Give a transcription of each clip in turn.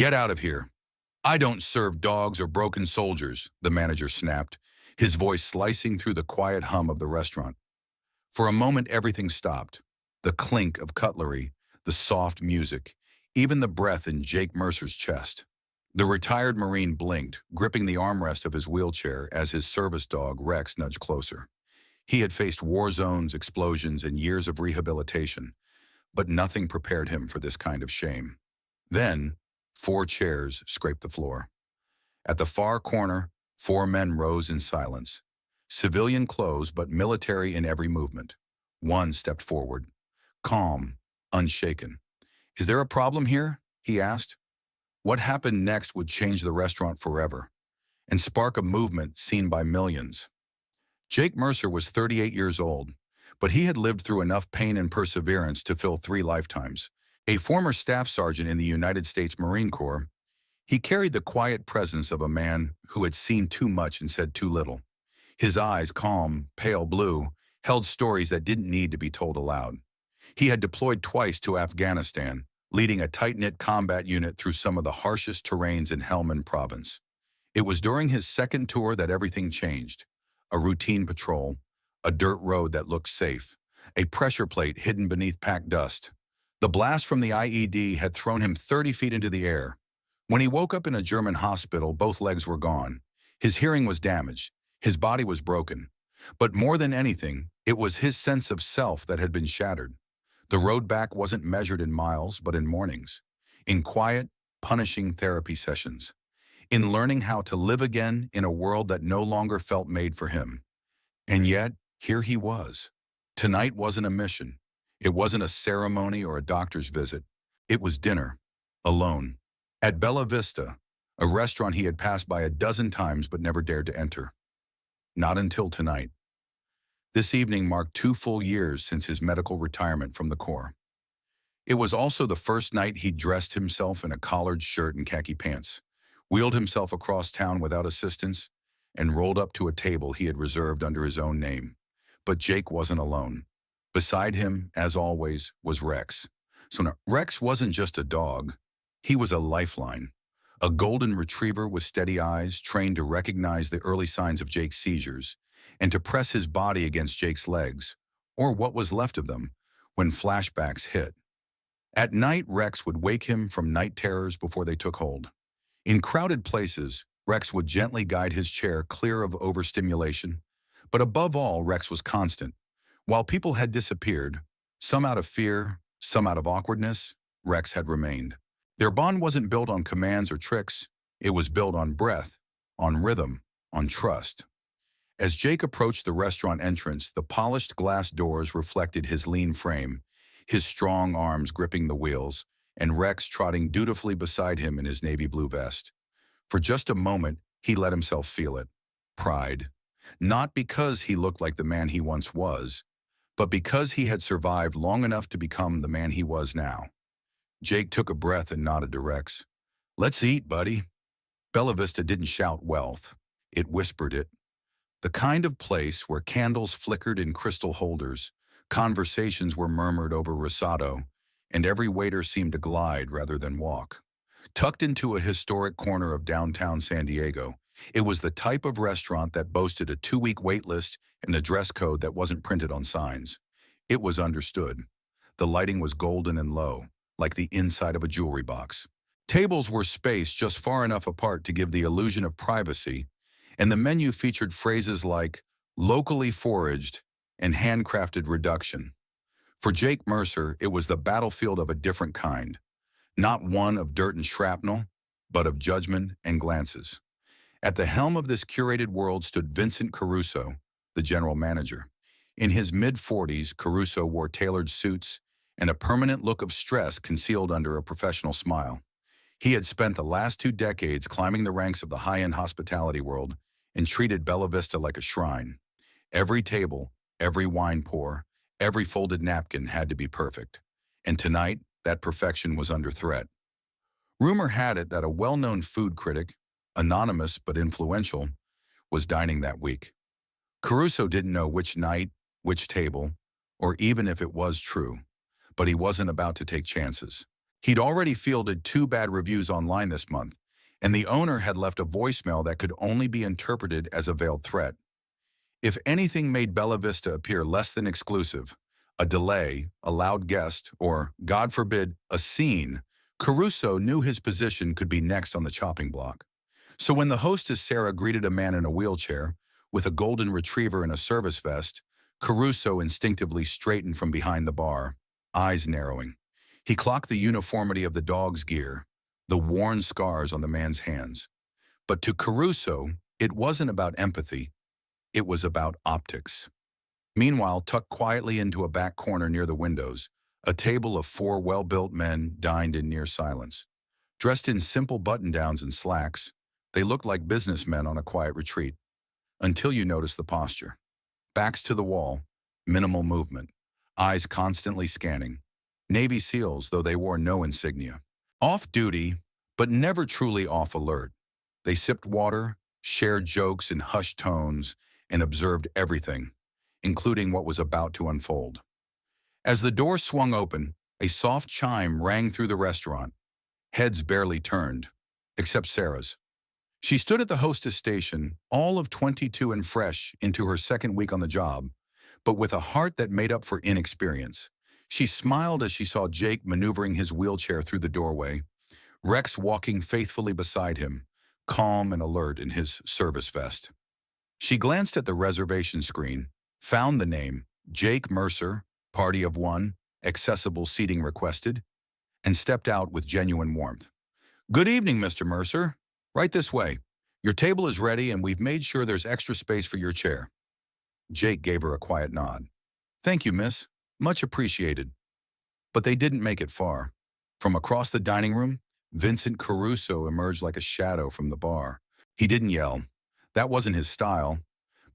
"Get out of here. I don't serve dogs or broken soldiers," the manager snapped, his voice slicing through the quiet hum of the restaurant. For a moment, everything stopped. The clink of cutlery, the soft music, even the breath in Jake Mercer's chest. The retired Marine blinked, gripping the armrest of his wheelchair as his service dog, Rex, nudged closer. He had faced war zones, explosions, and years of rehabilitation, but nothing prepared him for this kind of shame. Then, 4 chairs scraped the floor. At the far corner, 4 men rose in silence. Civilian clothes, but military in every movement. One stepped forward, calm, unshaken. "Is there a problem here?" he asked. What happened next would change the restaurant forever and spark a movement seen by millions. Jake Mercer was 38 years old, but he had lived through enough pain and perseverance to fill 3 lifetimes. A former staff sergeant in the United States Marine Corps, he carried the quiet presence of a man who had seen too much and said too little. His eyes, calm, pale blue, held stories that didn't need to be told aloud. He had deployed twice to Afghanistan, leading a tight-knit combat unit through some of the harshest terrains in Helmand Province. It was during his second tour that everything changed. A routine patrol, a dirt road that looked safe, a pressure plate hidden beneath packed dust. The blast from the IED had thrown him 30 feet into the air. When he woke up in a German hospital, both legs were gone. His hearing was damaged. His body was broken. But more than anything, it was his sense of self that had been shattered. The road back wasn't measured in miles, but in mornings, in quiet, punishing therapy sessions, in learning how to live again in a world that no longer felt made for him. And yet, here he was. Tonight wasn't a mission. It wasn't a ceremony or a doctor's visit. It was dinner, alone, at Bella Vista, a restaurant he had passed by a dozen times but never dared to enter. Not until tonight. This evening marked 2 full years since his medical retirement from the Corps. It was also the first night he'd dressed himself in a collared shirt and khaki pants, wheeled himself across town without assistance, and rolled up to a table he had reserved under his own name. But Jake wasn't alone. Beside him, as always, was Rex. So now, Rex wasn't just a dog. He was a lifeline. A golden retriever with steady eyes, trained to recognize the early signs of Jake's seizures, and to press his body against Jake's legs, or what was left of them, when flashbacks hit. At night, Rex would wake him from night terrors before they took hold. In crowded places, Rex would gently guide his chair clear of overstimulation. But above all, Rex was constant. While people had disappeared, some out of fear, some out of awkwardness, Rex had remained. Their bond wasn't built on commands or tricks. It was built on breath, on rhythm, on trust. As Jake approached the restaurant entrance, the polished glass doors reflected his lean frame, his strong arms gripping the wheels, and Rex trotting dutifully beside him in his navy blue vest. For just a moment, he let himself feel it. Pride. Not because he looked like the man he once was, but because he had survived long enough to become the man he was now. Jake took a breath and nodded to Rex. "Let's eat, buddy." Bella Vista didn't shout wealth. It whispered it. The kind of place where candles flickered in crystal holders, conversations were murmured over risotto, and every waiter seemed to glide rather than walk. Tucked into a historic corner of downtown San Diego, it was the type of restaurant that boasted a 2-week wait list and a dress code that wasn't printed on signs. It was understood. The lighting was golden and low, like the inside of a jewelry box. Tables were spaced just far enough apart to give the illusion of privacy, and the menu featured phrases like locally foraged and handcrafted reduction. For Jake Mercer, it was the battlefield of a different kind, not one of dirt and shrapnel, but of judgment and glances. At the helm of this curated world stood Vincent Caruso, the general manager. In his mid-40s, Caruso wore tailored suits and a permanent look of stress concealed under a professional smile. He had spent the last 2 decades climbing the ranks of the high-end hospitality world and treated Bella Vista like a shrine. Every table, every wine pour, every folded napkin had to be perfect. And tonight, that perfection was under threat. Rumor had it that a well-known food critic, anonymous but influential, was dining that week. Caruso didn't know which night, which table, or even if it was true, but he wasn't about to take chances. He'd already fielded 2 bad reviews online this month, and the owner had left a voicemail that could only be interpreted as a veiled threat. If anything made Bella Vista appear less than exclusive, a delay, a loud guest, or, God forbid, a scene, Caruso knew his position could be next on the chopping block. So when the hostess Sarah greeted a man in a wheelchair, with a golden retriever in a service vest, Caruso instinctively straightened from behind the bar, eyes narrowing. He clocked the uniformity of the dog's gear, the worn scars on the man's hands. But to Caruso, it wasn't about empathy, it was about optics. Meanwhile, tucked quietly into a back corner near the windows, a table of 4 well-built men dined in near silence. Dressed in simple button-downs and slacks, they looked like businessmen on a quiet retreat, until you noticed the posture. Backs to the wall, minimal movement, eyes constantly scanning. Navy SEALs, though they wore no insignia. Off-duty, but never truly off-alert. They sipped water, shared jokes in hushed tones, and observed everything, including what was about to unfold. As the door swung open, a soft chime rang through the restaurant. Heads barely turned, except Sarah's. She stood at the hostess station, all of 22 and fresh into her second week on the job, but with a heart that made up for inexperience. She smiled as she saw Jake maneuvering his wheelchair through the doorway, Rex walking faithfully beside him, calm and alert in his service vest. She glanced at the reservation screen, found the name, Jake Mercer, Party of One, accessible seating requested, and stepped out with genuine warmth. "Good evening, Mr. Mercer. Right this way. Your table is ready and we've made sure there's extra space for your chair." Jake gave her a quiet nod. "Thank you, miss. Much appreciated." But they didn't make it far. From across the dining room, Vincent Caruso emerged like a shadow from the bar. He didn't yell. That wasn't his style,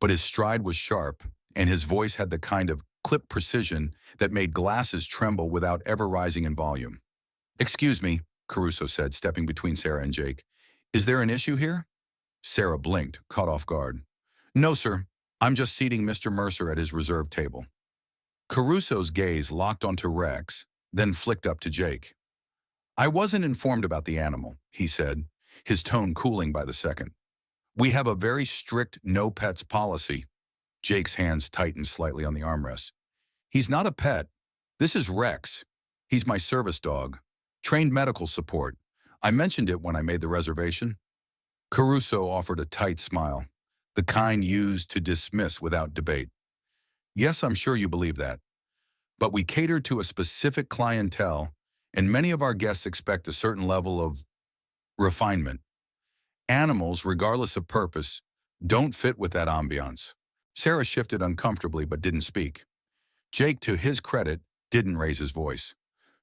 but his stride was sharp, and his voice had the kind of clipped precision that made glasses tremble without ever rising in volume. "Excuse me," Caruso said, stepping between Sarah and Jake. "Is there an issue here?" Sarah blinked, caught off guard. "No, sir. I'm just seating Mr. Mercer at his reserved table." Caruso's gaze locked onto Rex, then flicked up to Jake. "I wasn't informed about the animal," he said, his tone cooling by the second. "We have a very strict no pets policy." Jake's hands tightened slightly on the armrest. "He's not a pet. This is Rex. He's my service dog. Trained medical support. I mentioned it when I made the reservation." Caruso offered a tight smile, the kind used to dismiss without debate. "Yes, I'm sure you believe that. But we cater to a specific clientele, and many of our guests expect a certain level of refinement. Animals, regardless of purpose, don't fit with that ambiance." Sarah shifted uncomfortably but didn't speak. Jake, to his credit, didn't raise his voice.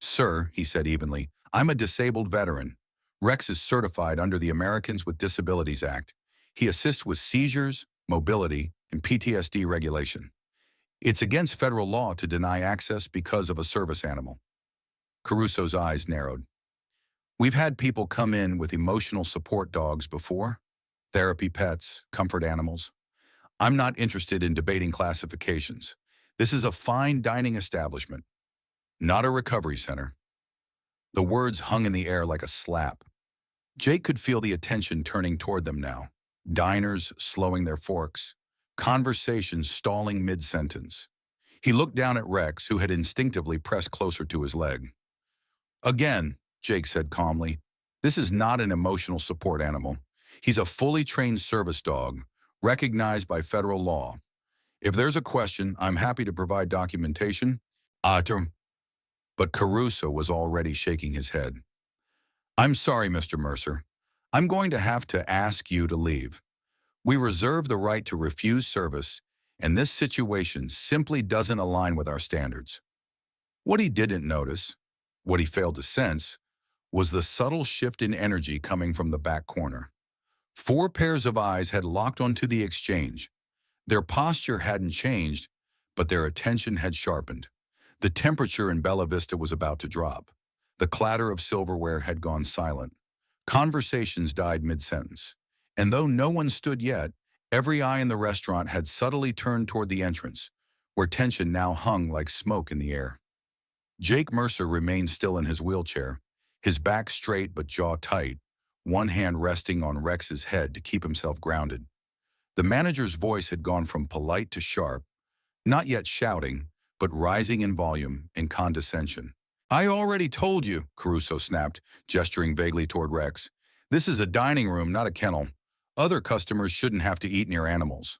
"Sir," he said evenly, "I'm a disabled veteran. Rex is certified under the Americans with Disabilities Act. He assists with seizures, mobility, and PTSD regulation. It's against federal law to deny access because of a service animal." Caruso's eyes narrowed. "We've had people come in with emotional support dogs before. Therapy pets, comfort animals. I'm not interested in debating classifications. This is a fine dining establishment, not a recovery center." The words hung in the air like a slap. Jake could feel the attention turning toward them now. Diners slowing their forks, conversations stalling mid-sentence. He looked down at Rex, who had instinctively pressed closer to his leg. "Again," Jake said calmly, "this is not an emotional support animal. He's a fully trained service dog, recognized by federal law. If there's a question, I'm happy to provide documentation." But Caruso was already shaking his head. "I'm sorry, Mr. Mercer. I'm going to have to ask you to leave. We reserve the right to refuse service, and this situation simply doesn't align with our standards." What he didn't notice, what he failed to sense, was the subtle shift in energy coming from the back corner. 4 pairs of eyes had locked onto the exchange. Their posture hadn't changed, but their attention had sharpened. The temperature in Bella Vista was about to drop. The clatter of silverware had gone silent. Conversations died mid-sentence. And though no one stood yet, every eye in the restaurant had subtly turned toward the entrance, where tension now hung like smoke in the air. Jake Mercer remained still in his wheelchair, his back straight but jaw tight, one hand resting on Rex's head to keep himself grounded. The manager's voice had gone from polite to sharp, not yet shouting, but rising in volume and condescension. I already told you, Caruso snapped, gesturing vaguely toward Rex. This is a dining room, not a kennel. Other customers shouldn't have to eat near animals.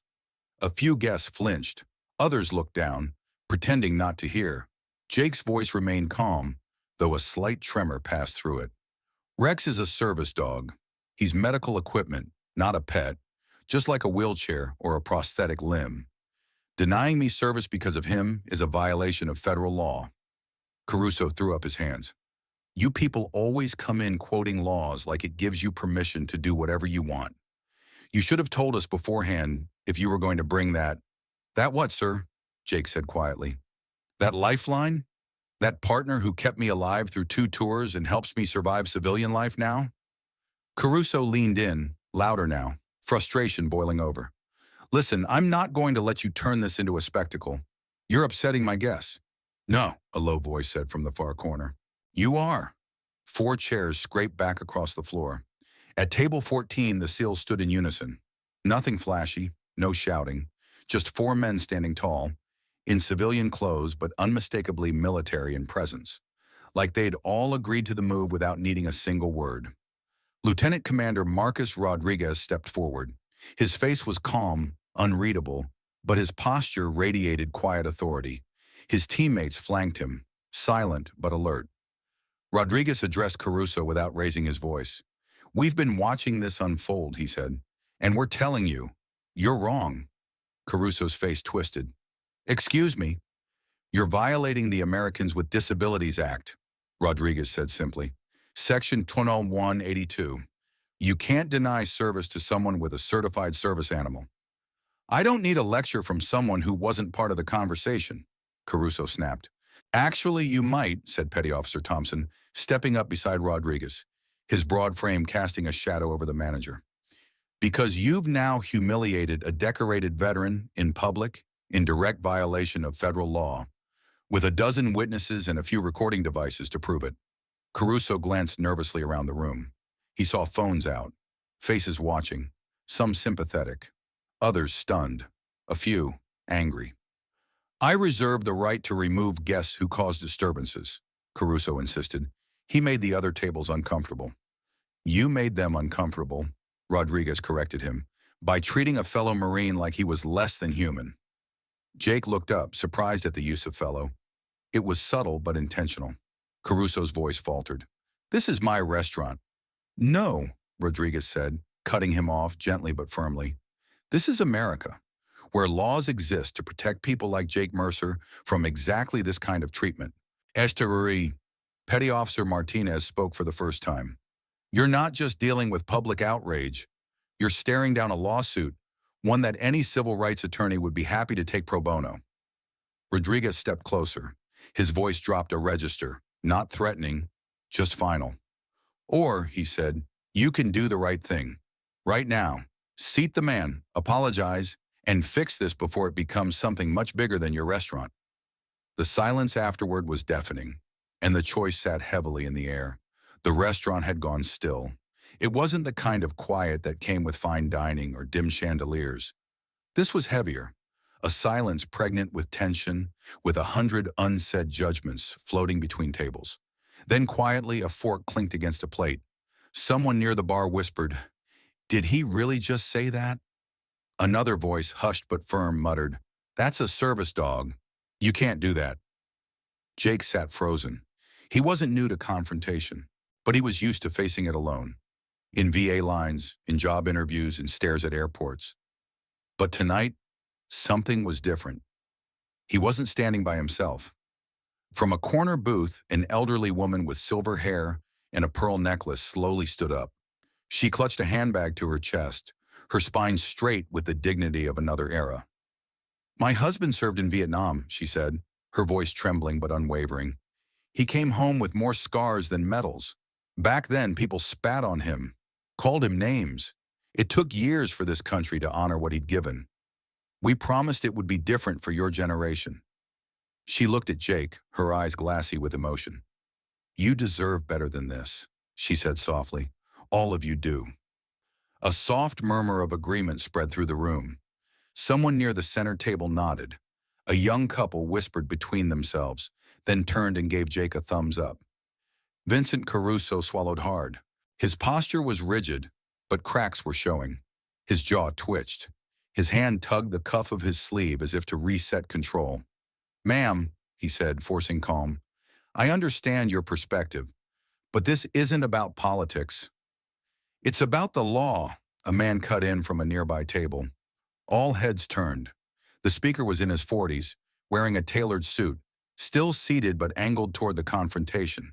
A few guests flinched. Others looked down, pretending not to hear. Jake's voice remained calm, though a slight tremor passed through it. Rex is a service dog. He's medical equipment, not a pet, just like a wheelchair or a prosthetic limb. Denying me service because of him is a violation of federal law. Caruso threw up his hands. You people always come in quoting laws like it gives you permission to do whatever you want. You should have told us beforehand if you were going to bring that. That what, sir? Jake said quietly. That lifeline? That partner who kept me alive through 2 tours and helps me survive civilian life now? Caruso leaned in, louder now, frustration boiling over. Listen, I'm not going to let you turn this into a spectacle. You're upsetting my guests. No, a low voice said from the far corner. You are. 4 chairs scraped back across the floor. At table 14, the seals stood in unison. Nothing flashy, no shouting, just 4 men standing tall, in civilian clothes but unmistakably military in presence, like they'd all agreed to the move without needing a single word. Lieutenant Commander Marcus Rodriguez stepped forward. His face was calm, unreadable, but his posture radiated quiet authority. His teammates flanked him, silent but alert. Rodriguez addressed Caruso without raising his voice. We've been watching this unfold, he said, and we're telling you, you're wrong. Caruso's face twisted. Excuse me. You're violating the Americans with Disabilities Act, Rodriguez said simply. Section 2182. You can't deny service to someone with a certified service animal. I don't need a lecture from someone who wasn't part of the conversation, Caruso snapped. Actually, you might, said Petty Officer Thompson, stepping up beside Rodriguez, his broad frame casting a shadow over the manager. Because you've now humiliated a decorated veteran in public, in direct violation of federal law, with a dozen witnesses and a few recording devices to prove it. Caruso glanced nervously around the room. He saw phones out, faces watching, some sympathetic, others stunned, a few angry. I reserve the right to remove guests who cause disturbances, Caruso insisted. He made the other tables uncomfortable. You made them uncomfortable, Rodriguez corrected him, by treating a fellow Marine like he was less than human. Jake looked up, surprised at the use of fellow. It was subtle but intentional. Caruso's voice faltered. This is my restaurant. No, Rodriguez said, cutting him off gently but firmly. This is America, where laws exist to protect people like Jake Mercer from exactly this kind of treatment. Esterary, Petty Officer Martinez spoke for the first time. You're not just dealing with public outrage. You're staring down a lawsuit, one that any civil rights attorney would be happy to take pro bono. Rodriguez stepped closer. His voice dropped a register, not threatening, just final. Or, he said, you can do the right thing. Right now, seat the man, apologize, and fix this before it becomes something much bigger than your restaurant. The silence afterward was deafening, and the choice sat heavily in the air. The restaurant had gone still. It wasn't the kind of quiet that came with fine dining or dim chandeliers. This was heavier, a silence pregnant with tension, with 100 unsaid judgments floating between tables. Then quietly, a fork clinked against a plate. Someone near the bar whispered, "Did he really just say that?" Another voice, hushed but firm, muttered, "That's a service dog. You can't do that." Jake sat frozen. He wasn't new to confrontation, but he was used to facing it alone. In VA lines, in job interviews, in stares at airports. But tonight, something was different. He wasn't standing by himself. From a corner booth, an elderly woman with silver hair and a pearl necklace slowly stood up. She clutched a handbag to her chest, her spine straight with the dignity of another era. "My husband served in Vietnam," she said, her voice trembling but unwavering. "He came home with more scars than medals. Back then, people spat on him, called him names. It took years for this country to honor what he'd given. We promised it would be different for your generation." She looked at Jake, her eyes glassy with emotion. You deserve better than this, she said softly. All of you do. A soft murmur of agreement spread through the room. Someone near the center table nodded. A young couple whispered between themselves, then turned and gave Jake a thumbs up. Vincent Caruso swallowed hard. His posture was rigid, but cracks were showing. His jaw twitched. His hand tugged the cuff of his sleeve as if to reset control. Ma'am, he said, forcing calm, I understand your perspective, but this isn't about politics. It's about the law, a man cut in from a nearby table. All heads turned. The speaker was in his 40s, wearing a tailored suit, still seated but angled toward the confrontation.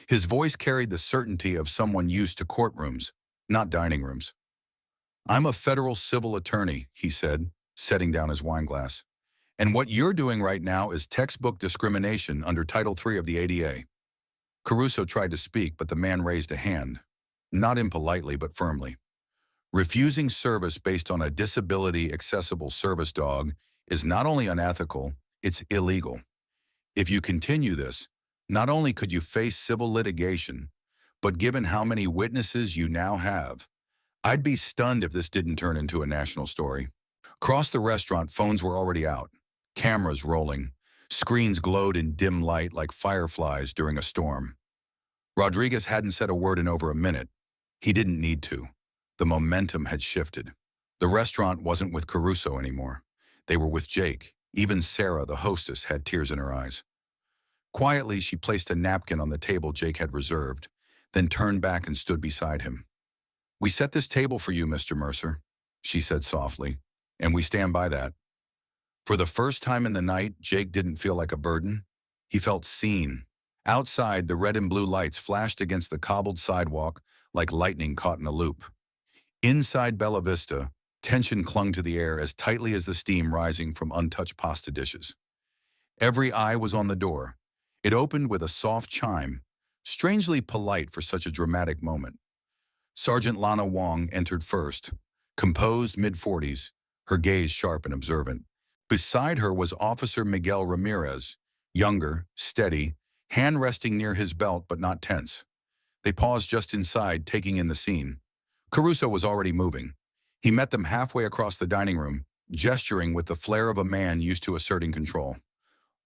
His voice carried the certainty of someone used to courtrooms, not dining rooms. I'm a federal civil attorney, he said, setting down his wineglass. And what you're doing right now is textbook discrimination under Title III of the ADA. Caruso tried to speak, but the man raised a hand, not impolitely but firmly. Refusing service based on a disability-accessible service dog is not only unethical, it's illegal. If you continue this, not only could you face civil litigation, but given how many witnesses you now have, I'd be stunned if this didn't turn into a national story. Across the restaurant, phones were already out, cameras rolling. Screens glowed in dim light like fireflies during a storm. Rodriguez hadn't said a word in over a minute. He didn't need to. The momentum had shifted. The restaurant wasn't with Caruso anymore. They were with Jake. Even Sarah, the hostess, had tears in her eyes. Quietly, she placed a napkin on the table Jake had reserved, then turned back and stood beside him. We set this table for you, Mr. Mercer, she said softly, and we stand by that. For the first time in the night, Jake didn't feel like a burden. He felt seen. Outside, the red and blue lights flashed against the cobbled sidewalk like lightning caught in a loop. Inside Bella Vista, tension clung to the air as tightly as the steam rising from untouched pasta dishes. Every eye was on the door. It opened with a soft chime, strangely polite for such a dramatic moment. Sergeant Lana Wong entered first, composed mid-40s, her gaze sharp and observant. Beside her was Officer Miguel Ramirez, younger, steady, hand resting near his belt but not tense. They paused just inside, taking in the scene. Caruso was already moving. He met them halfway across the dining room, gesturing with the flair of a man used to asserting control.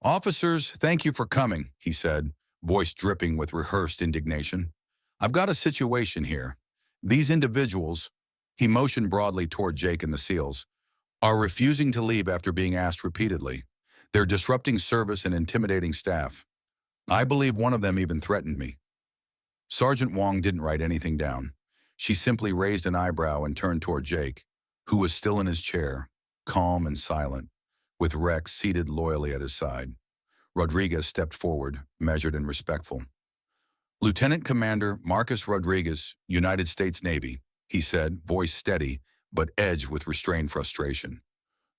Officers, thank you for coming, he said, voice dripping with rehearsed indignation. I've got a situation here. These individuals, he motioned broadly toward Jake and the SEALs, are refusing to leave after being asked repeatedly. They're disrupting service and intimidating staff. I believe one of them even threatened me. Sergeant Wong didn't write anything down. She simply raised an eyebrow and turned toward Jake, who was still in his chair, calm and silent, with Rex seated loyally at his side. Rodriguez stepped forward, measured and respectful. Lieutenant Commander Marcus Rodriguez, United States Navy, he said, voice steady, but edged with restrained frustration.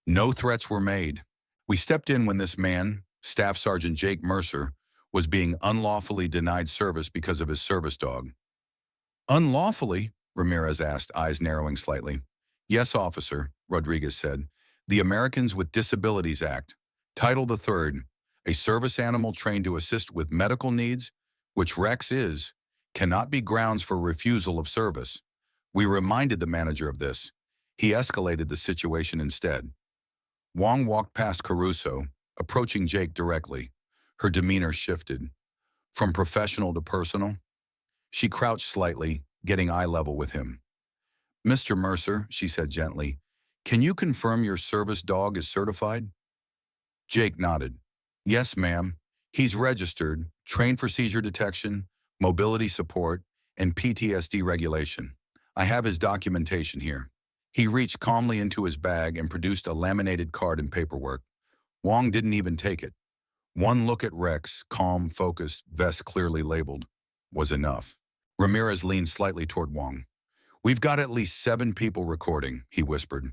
No threats were made. We stepped in when this man, Staff Sergeant Jake Mercer, was being unlawfully denied service because of his service dog. Unlawfully? Ramirez asked, eyes narrowing slightly. Yes, officer, Rodriguez said. The Americans with Disabilities Act, Title III, a service animal trained to assist with medical needs, which Rex is, cannot be grounds for refusal of service. We reminded the manager of this. He escalated the situation instead. Wong walked past Caruso, approaching Jake directly. Her demeanor shifted. From professional to personal. She crouched slightly, getting eye level with him. Mr. Mercer, she said gently, can you confirm your service dog is certified? Jake nodded. Yes, ma'am. He's registered, trained for seizure detection, mobility support, and PTSD regulation. I have his documentation here. He reached calmly into his bag and produced a laminated card and paperwork. Wong didn't even take it. One look at Rex, calm, focused, vest clearly labeled, was enough. Ramirez leaned slightly toward Wong. We've got at least 7 people recording, he whispered.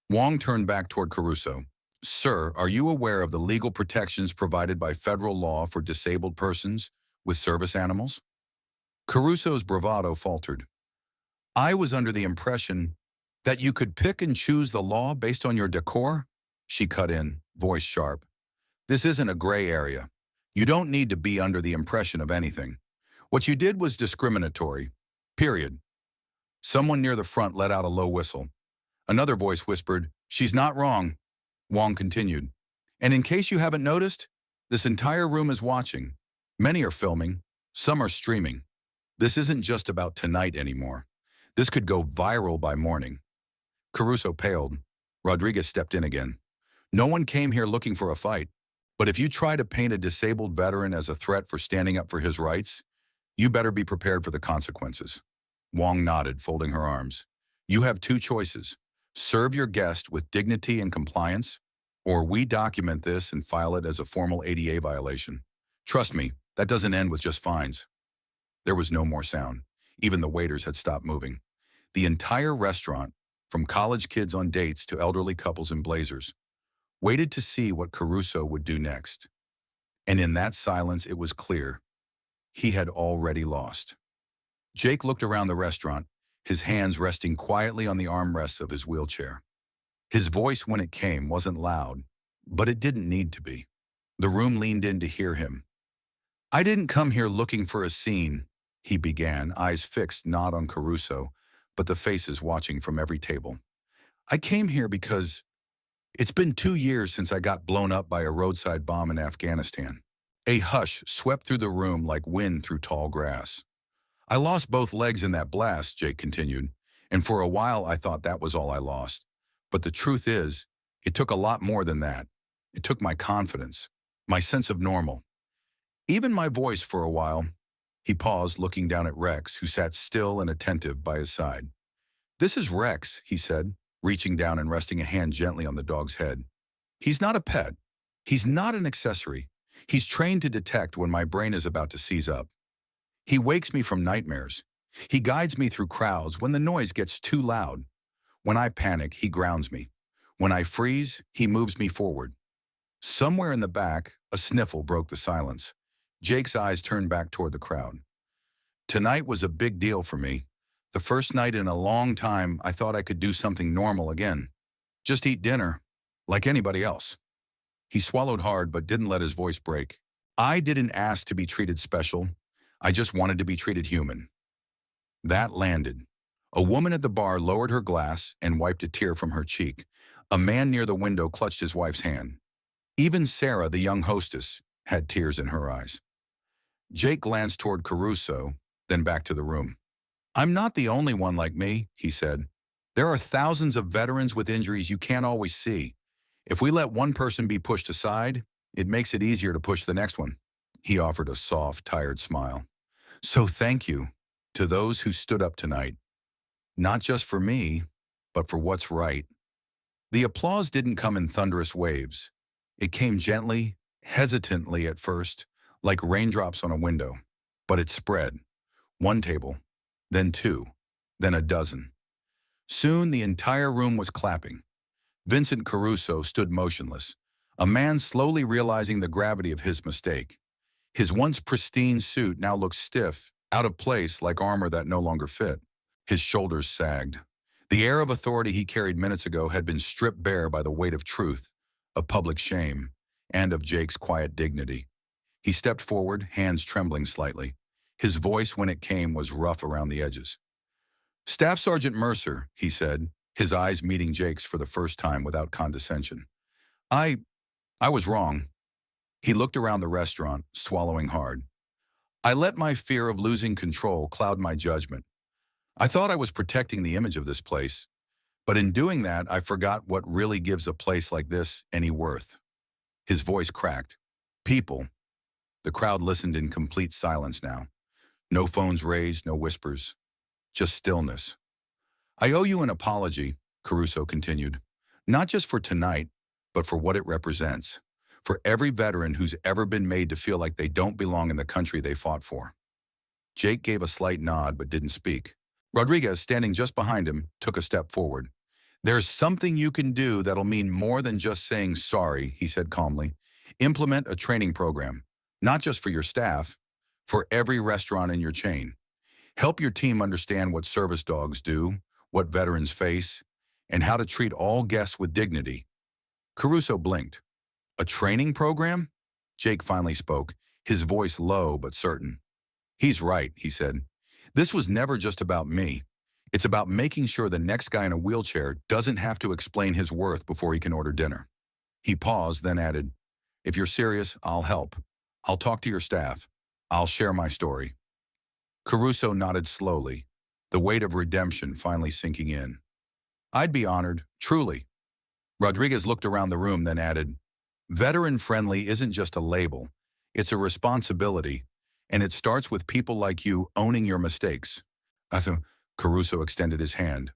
Wong turned back toward Caruso. Sir, are you aware of the legal protections provided by federal law for disabled persons with service animals? Caruso's bravado faltered. I was under the impression that you could pick and choose the law based on your decor? She cut in, voice sharp. This isn't a gray area. You don't need to be under the impression of anything. What you did was discriminatory. Period. Someone near the front let out a low whistle. Another voice whispered, "She's not wrong." Wong continued, "And in case you haven't noticed, this entire room is watching. Many are filming. Some are streaming. This isn't just about tonight anymore. This could go viral by morning." Caruso paled. Rodriguez stepped in again. "No one came here looking for a fight. But if you try to paint a disabled veteran as a threat for standing up for his rights, you better be prepared for the consequences." Wong nodded, folding her arms. "You have two choices. Serve your guest with dignity and compliance, or we document this and file it as a formal ADA violation. Trust me, that doesn't end with just fines." There was no more sound. Even the waiters had stopped moving. The entire restaurant, from college kids on dates to elderly couples in blazers, waited to see what Caruso would do next. And in that silence, it was clear. He had already lost. Jake looked around the restaurant, his hands resting quietly on the armrests of his wheelchair. His voice, when it came, wasn't loud, but it didn't need to be. The room leaned in to hear him. "I didn't come here looking for a scene," he began, eyes fixed not on Caruso, but the faces watching from every table. "I came here because it's been 2 years since I got blown up by a roadside bomb in Afghanistan." A hush swept through the room like wind through tall grass. "I lost both legs in that blast," Jake continued, "and for a while I thought that was all I lost. But the truth is, it took a lot more than that. It took my confidence, my sense of normal. Even my voice for a while." He paused, looking down at Rex, who sat still and attentive by his side. "This is Rex," he said, reaching down and resting a hand gently on the dog's head. "He's not a pet. He's not an accessory. He's trained to detect when my brain is about to seize up. He wakes me from nightmares. He guides me through crowds when the noise gets too loud. When I panic, he grounds me. When I freeze, he moves me forward." Somewhere in the back, a sniffle broke the silence. Jake's eyes turned back toward the crowd. "Tonight was a big deal for me. The first night in a long time I thought I could do something normal again. Just eat dinner, like anybody else." He swallowed hard but didn't let his voice break. "I didn't ask to be treated special. I just wanted to be treated human." That landed. A woman at the bar lowered her glass and wiped a tear from her cheek. A man near the window clutched his wife's hand. Even Sarah, the young hostess, had tears in her eyes. Jake glanced toward Caruso, then back to the room. "I'm not the only one like me," he said. "There are thousands of veterans with injuries you can't always see. If we let one person be pushed aside, it makes it easier to push the next one." He offered a soft, tired smile. "So thank you to those who stood up tonight. Not just for me, but for what's right." The applause didn't come in thunderous waves. It came gently, hesitantly at first, like raindrops on a window. But it spread. One table, then two, then a dozen. Soon the entire room was clapping. Vincent Caruso stood motionless, a man slowly realizing the gravity of his mistake. His once pristine suit now looked stiff, out of place like armor that no longer fit. His shoulders sagged. The air of authority he carried minutes ago had been stripped bare by the weight of truth, of public shame, and of Jake's quiet dignity. He stepped forward, hands trembling slightly. His voice, when it came, was rough around the edges. "Staff Sergeant Mercer," he said, his eyes meeting Jake's for the first time without condescension. I was wrong." He looked around the restaurant, swallowing hard. "I let my fear of losing control cloud my judgment. I thought I was protecting the image of this place, but in doing that, I forgot what really gives a place like this any worth." His voice cracked. "People." The crowd listened in complete silence now. No phones raised, no whispers, just stillness. "I owe you an apology," Caruso continued. "Not just for tonight, but for what it represents. For every veteran who's ever been made to feel like they don't belong in the country they fought for." Jake gave a slight nod but didn't speak. Rodriguez, standing just behind him, took a step forward. "There's something you can do that'll mean more than just saying sorry," he said calmly. "Implement a training program, not just for your staff, for every restaurant in your chain. Help your team understand what service dogs do, what veterans face, and how to treat all guests with dignity." Caruso blinked. "A training program?" Jake finally spoke, his voice low but certain. "He's right," he said. "This was never just about me. It's about making sure the next guy in a wheelchair doesn't have to explain his worth before he can order dinner." He paused, then added, "If you're serious, I'll help. I'll talk to your staff. I'll share my story." Caruso nodded slowly, the weight of redemption finally sinking in. "I'd be honored, truly." Rodriguez looked around the room, then added, "Veteran-friendly isn't just a label. It's a responsibility, and it starts with people like you owning your mistakes." So Caruso extended his hand,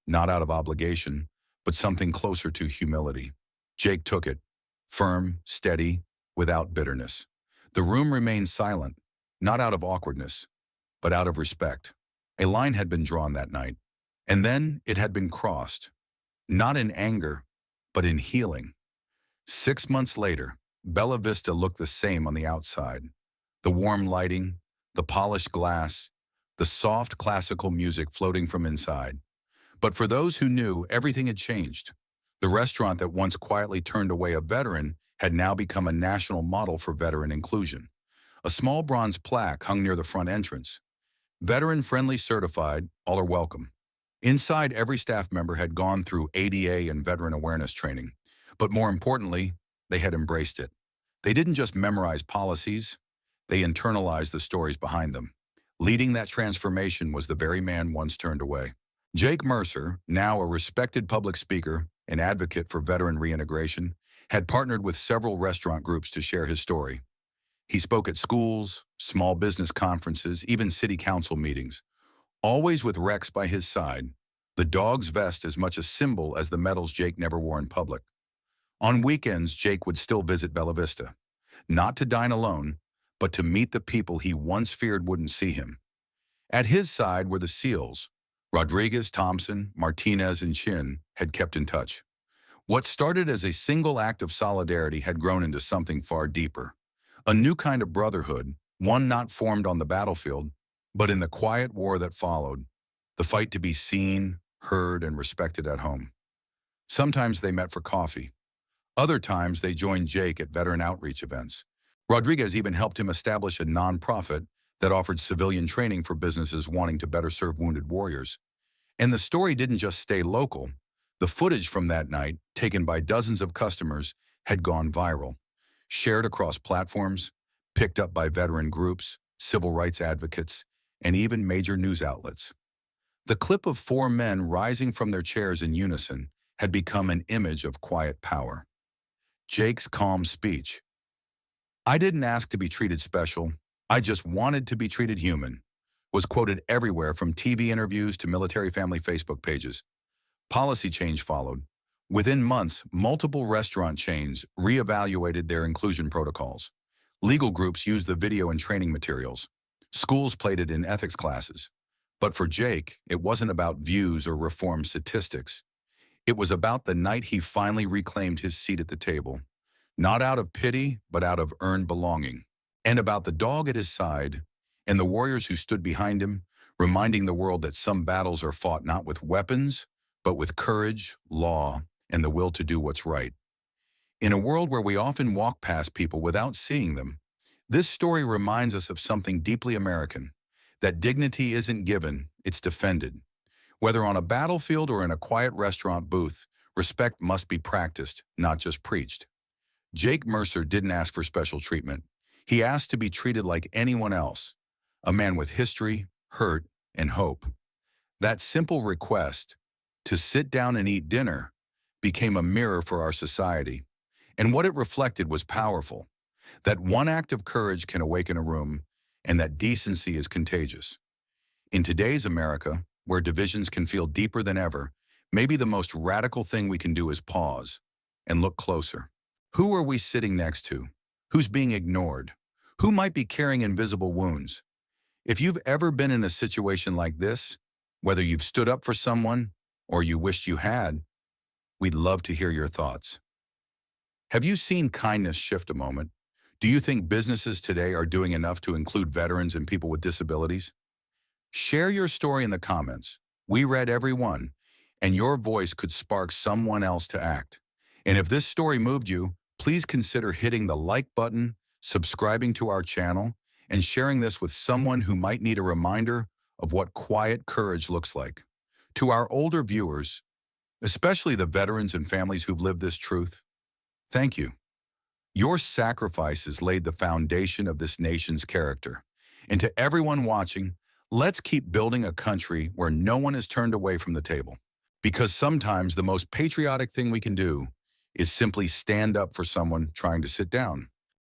not out of obligation, but something closer to humility. Jake took it, firm, steady, without bitterness. The room remained silent, not out of awkwardness, but out of respect. A line had been drawn that night, and then it had been crossed, not in anger, but in healing. 6 months later, Bella Vista looked the same on the outside. The warm lighting, the polished glass, the soft classical music floating from inside. But for those who knew, everything had changed. The restaurant that once quietly turned away a veteran had now become a national model for veteran inclusion. A small bronze plaque hung near the front entrance. Veteran-friendly certified, all are welcome. Inside, every staff member had gone through ADA and veteran awareness training. But more importantly, they had embraced it. They didn't just memorize policies, they internalized the stories behind them. Leading that transformation was the very man once turned away. Jake Mercer, now a respected public speaker and advocate for veteran reintegration, had partnered with several restaurant groups to share his story. He spoke at schools, small business conferences, even city council meetings, always with Rex by his side, the dog's vest as much a symbol as the medals Jake never wore in public. On weekends, Jake would still visit Bella Vista, not to dine alone, but to meet the people he once feared wouldn't see him. At his side were the SEALs. Rodriguez, Thompson, Martinez, and Chin had kept in touch. What started as a single act of solidarity had grown into something far deeper. A new kind of brotherhood, one not formed on the battlefield, but in the quiet war that followed, the fight to be seen, heard, and respected at home. Sometimes they met for coffee. Other times they joined Jake at veteran outreach events. Rodriguez even helped him establish a nonprofit that offered civilian training for businesses wanting to better serve wounded warriors. And the story didn't just stay local. The footage from that night, taken by dozens of customers, had gone viral, shared across platforms, picked up by veteran groups, civil rights advocates, and even major news outlets. The clip of 4 men rising from their chairs in unison had become an image of quiet power. Jake's calm speech, "I didn't ask to be treated special, I just wanted to be treated human," was quoted everywhere from TV interviews to military family Facebook pages. Policy change followed. Within months, multiple restaurant chains reevaluated their inclusion protocols. Legal groups used the video in training materials. Schools played it in ethics classes. But for Jake, it wasn't about views or reform statistics. It was about the night he finally reclaimed his seat at the table, not out of pity, but out of earned belonging. And about the dog at his side and the warriors who stood behind him, reminding the world that some battles are fought not with weapons, but with courage, law, and the will to do what's right. In a world where we often walk past people without seeing them, this story reminds us of something deeply American, that dignity isn't given, it's defended. Whether on a battlefield or in a quiet restaurant booth, respect must be practiced, not just preached. Jake Mercer didn't ask for special treatment. He asked to be treated like anyone else, a man with history, hurt, and hope. That simple request, to sit down and eat dinner, became a mirror for our society. And what it reflected was powerful. That one act of courage can awaken a room, and that decency is contagious. In today's America, where divisions can feel deeper than ever, maybe the most radical thing we can do is pause and look closer. Who are we sitting next to? Who's being ignored? Who might be carrying invisible wounds? If you've ever been in a situation like this, whether you've stood up for someone or you wished you had, we'd love to hear your thoughts. Have you seen kindness shift a moment? Do you think businesses today are doing enough to include veterans and people with disabilities? Share your story in the comments. We read every one, and your voice could spark someone else to act. And if this story moved you, please consider hitting the like button, subscribing to our channel, and sharing this with someone who might need a reminder of what quiet courage looks like. To our older viewers, especially the veterans and families who've lived this truth, thank you. Your sacrifices laid the foundation of this nation's character. And to everyone watching, let's keep building a country where no one is turned away from the table. Because sometimes the most patriotic thing we can do is simply stand up for someone trying to sit down.